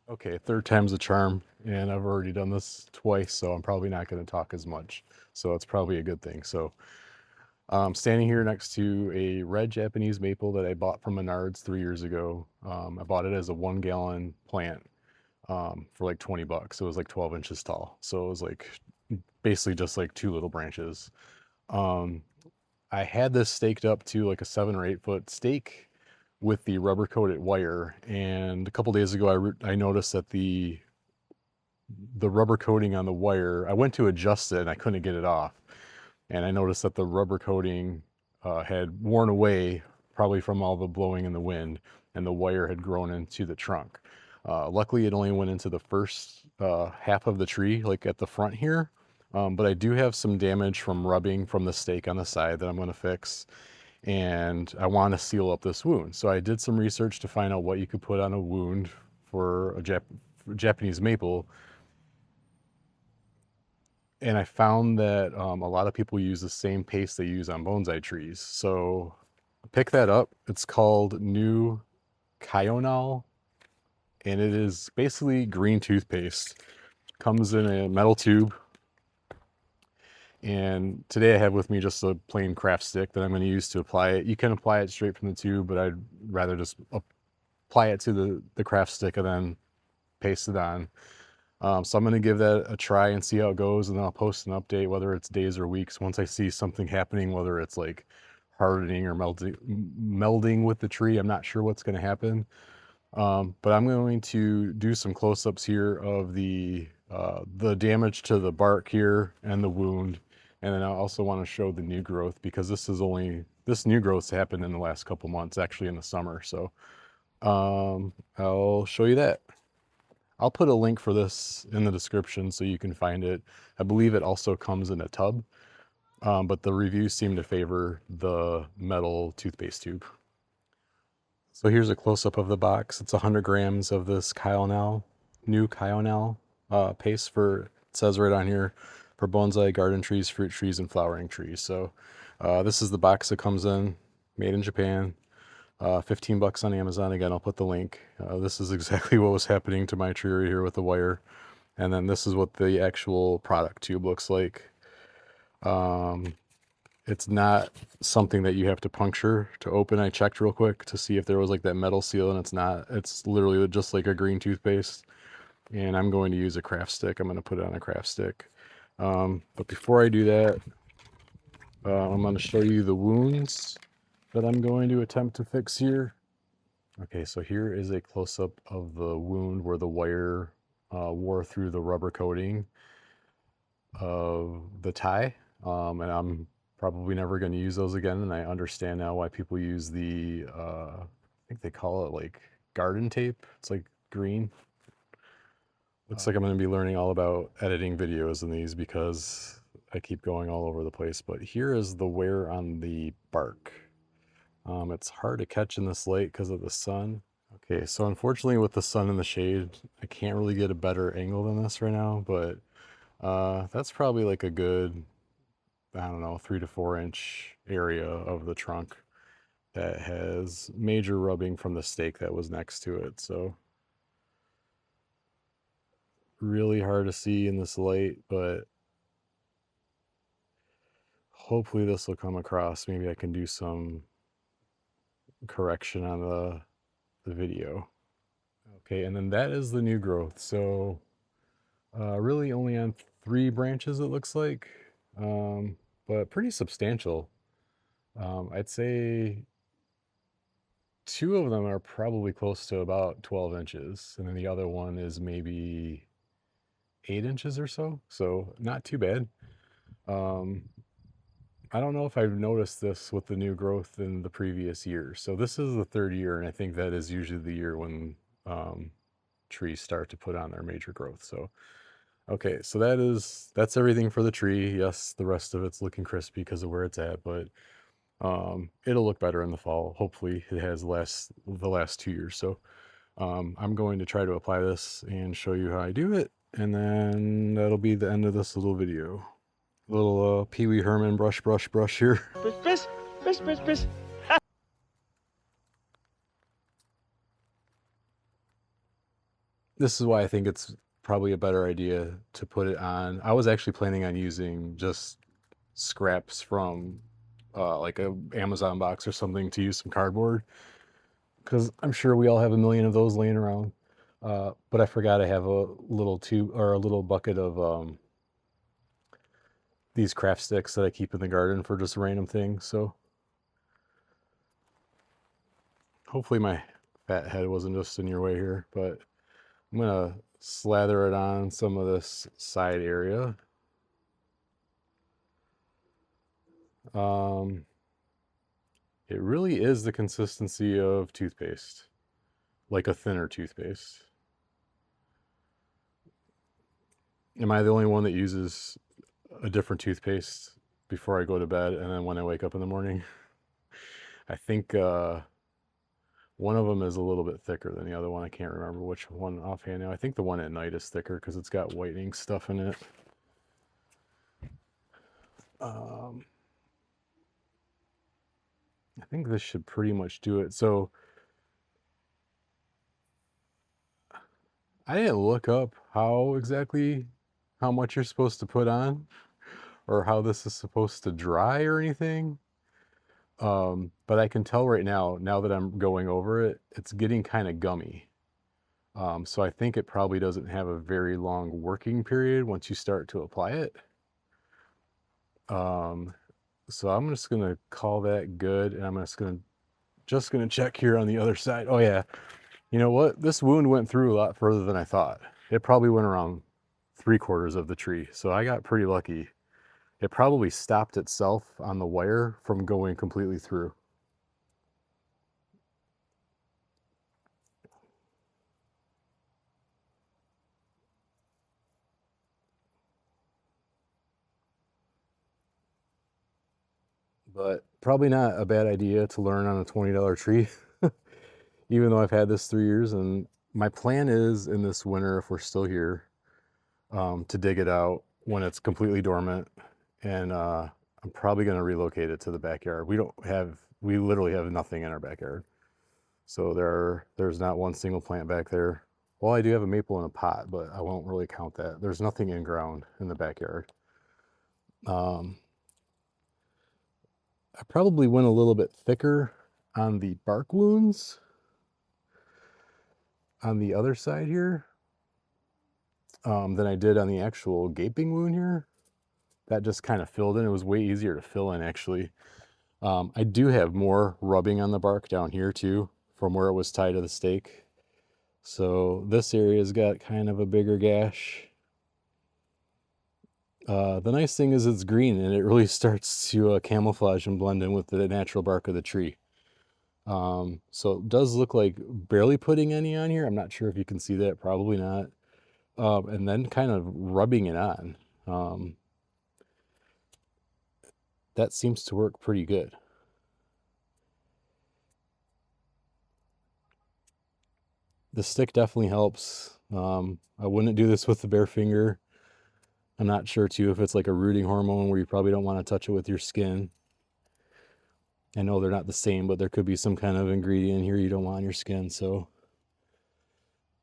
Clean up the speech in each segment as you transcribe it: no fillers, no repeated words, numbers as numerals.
Okay, third time's a charm, and I've already done this twice, so I'm probably not going to talk as much. So it's probably a good thing. So I'm standing here next to a red Japanese maple that I bought from Menards 3 years ago. I bought it as a 1 gallon plant for like 20 bucks. It was like 12 inches tall. So it was like basically just like two little branches. Um, I had this staked up to like a 7 or 8 foot stake with the rubber coated wire. And a couple days ago, I noticed that the rubber coating on the wire, I went to adjust it and I couldn't get it off. And I noticed that the rubber coating had worn away, probably from all the blowing in the wind, and the wire had grown into the trunk. Luckily, it only went into the first half of the tree, like at the front here. But I do have some damage from rubbing from the stake on the side that I'm going to fix. And I want to seal up this wound. So I did some research to find out what you could put on a wound for a Japanese maple. And I found that a lot of people use the same paste they use on bonsai trees. So pick that up. It's called New Kiyonal, and it is basically green toothpaste. Comes in a metal tube. And today I have with me just a plain craft stick that I'm going to use to apply it. You can apply it straight from the tube, but I'd rather just apply it to the craft stick and then paste it on. So I'm going to give that a try and see how it goes, and then I'll post an update, whether it's days or weeks, once I see something happening, whether it's like hardening or melding with the tree. I'm not sure what's going to happen. But I'm going to do some close-ups here of the damage to the bark here and the wound. And then I also want to show the new growth, because this new growth's happened in the last couple months, actually in the summer. So I'll show you that. I'll put a link for this in the description so you can find it. I believe it also comes in a tub, but the reviews seem to favor the metal toothpaste tube. So here's a close-up of the box. It's 100 grams of this new Kiyonal paste for, it says right on here, for bonsai, garden trees, fruit trees, and flowering trees. So this is the box it comes in, made in Japan. 15 bucks on Amazon. Again, I'll put the link. This is exactly what was happening to my tree right here with the wire. And then this is what the actual product tube looks like. It's not something that you have to puncture to open. I checked real quick to see if there was like that metal seal, and it's not. It's literally just like a green toothpaste. And I'm going to use a craft stick. I'm going to put it on a craft stick. But before I do that, I'm going to show you the wounds that I'm going to attempt to fix here. Okay, so here is a close-up of the wound where the wire wore through the rubber coating of the tie. And I'm probably never going to use those again, and I understand now why people use the, I think they call it like garden tape. It's like green. Looks like I'm going to be learning all about editing videos in these because I keep going all over the place. But here is the wear on the bark. It's hard to catch in this light because of the sun. Okay, so unfortunately with the sun and the shade, I can't really get a better angle than this right now, but that's probably like a good, I don't know, 3 to 4 inch area of the trunk that has major rubbing from the stake that was next to it. So really hard to see in this light, but hopefully this will come across. Maybe I can do some correction on the video. Okay, and then that is the new growth. So really only on 3 branches it looks like, but pretty substantial. I'd say 2 of them are probably close to about 12 inches, and then the other one is maybe 8 inches or so, so not too bad. I don't know if I've noticed this with the new growth in the previous year. So this is the 3rd year, and I think that is usually the year when trees start to put on their major growth. So okay, so that's everything for the tree. Yes, the rest of it's looking crispy because of where it's at, but it'll look better in the fall. Hopefully it has the last 2 years. So I'm going to try to apply this and show you how I do it, and then that'll be the end of this little video. Little Pee Wee Herman brush here. this is why I think it's probably a better idea to put it on. I was actually planning on using just scraps from like a Amazon box or something to use some cardboard, because I'm sure we all have a million of those laying around. But I forgot I have a little tube or a little bucket of these craft sticks that I keep in the garden for just random things. So hopefully my fat head wasn't just in your way here, but I'm gonna slather it on some of this side area. It really is the consistency of toothpaste, like a thinner toothpaste. Am I the only one that uses a different toothpaste before I go to bed and then when I wake up in the morning? I think one of them is a little bit thicker than the other one. I can't remember which one offhand now. I think the one at night is thicker because it's got whitening stuff in it. I think this should pretty much do it. So I didn't look up how much you're supposed to put on or how this is supposed to dry or anything. But I can tell right now that I'm going over it, it's getting kind of gummy. So I think it probably doesn't have a very long working period once you start to apply it. So I'm just gonna call that good, and I'm just gonna check here on the other side. Oh yeah, you know what? This wound went through a lot further than I thought. It probably went around 3/4 of the tree, so I got pretty lucky. It probably stopped itself on the wire from going completely through. But probably not a bad idea to learn on a $20 tree, even though I've had this 3 years. And my plan is in this winter, if we're still here, to dig it out when it's completely dormant. And I'm probably going to relocate it to the backyard. We literally have nothing in our backyard. So there's not one single plant back there. Well, I do have a maple in a pot, but I won't really count that. There's nothing in ground in the backyard. I probably went a little bit thicker on the bark wounds on the other side here than I did on the actual gaping wound here. That just kind of filled in. It was way easier to fill in, actually. I do have more rubbing on the bark down here too, from where it was tied to the stake. So this area's got kind of a bigger gash. The nice thing is it's green and it really starts to camouflage and blend in with the natural bark of the tree. So it does look like barely putting any on here. I'm not sure if you can see that, probably not. And then kind of rubbing it on. That seems to work pretty good. The stick definitely helps. I wouldn't do this with the bare finger. I'm not sure too if it's like a rooting hormone where you probably don't want to touch it with your skin. I know they're not the same, but there could be some kind of ingredient here you don't want on your skin. So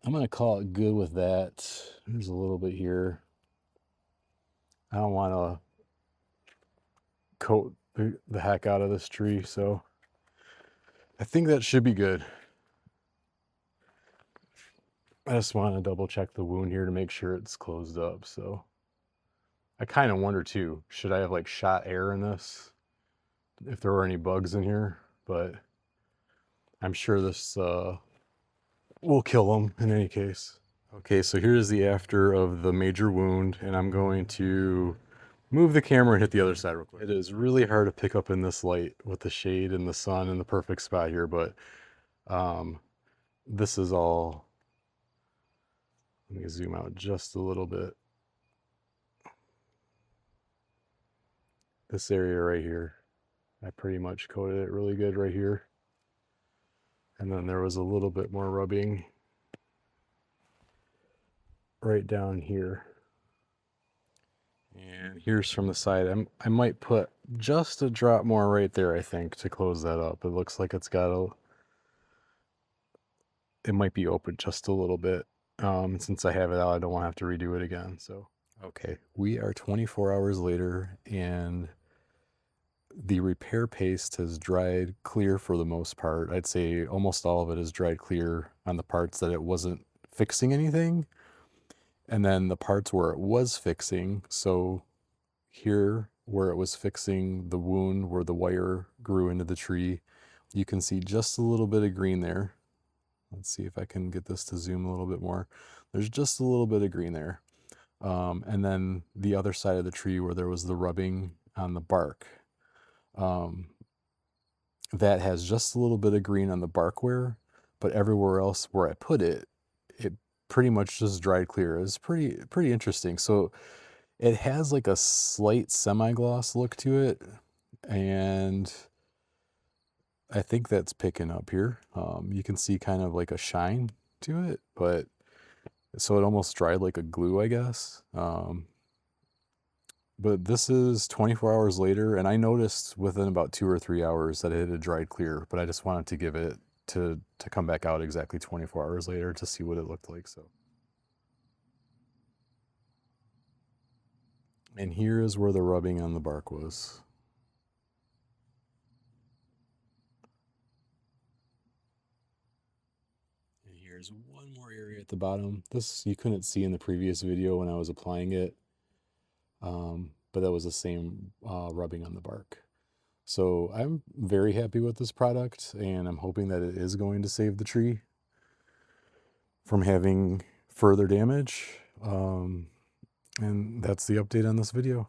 I'm going to call it good with that. There's a little bit here. I don't want to coat the heck out of this tree, so I think that should be good. I just want to double check the wound here to make sure it's closed up. So I kind of wonder too, should I have like shot air in this if there were any bugs in here? But I'm sure this will kill them in any case. Okay, so here's the after of the major wound, and I'm going to move the camera and hit the other side real quick. It is really hard to pick up in this light with the shade and the sun in the perfect spot here, but this is all, let me zoom out just a little bit. This area right here, I pretty much coated it really good right here. And then there was a little bit more rubbing right down here. And here's from the side. I might put just a drop more right there, I think, to close that up. It looks like it's got it might be open just a little bit. Since I have it out, I don't want to have to redo it again. So, okay, we are 24 hours later, and the repair paste has dried clear for the most part. I'd say almost all of it is dried clear on the parts that it wasn't fixing anything. And then the parts where it was fixing, so here where it was fixing the wound where the wire grew into the tree, you can see just a little bit of green there. Let's see if I can get this to zoom a little bit more. There's just a little bit of green there. And then the other side of the tree where there was the rubbing on the bark, that has just a little bit of green on the bark wear, but everywhere else where I put it, it pretty much just dried clear. It's pretty interesting. So it has like a slight semi-gloss look to it, and I think that's picking up here. You can see kind of like a shine to it, but so it almost dried like a glue, I guess. But this is 24 hours later, and I noticed within about 2 or 3 hours that it had dried clear, but I just wanted to give it to come back out exactly 24 hours later to see what it looked like. So, and here is where the rubbing on the bark was. And here's one more area at the bottom. This you couldn't see in the previous video when I was applying it, but that was the same rubbing on the bark. So I'm very happy with this product, and I'm hoping that it is going to save the tree from having further damage. And that's the update on this video.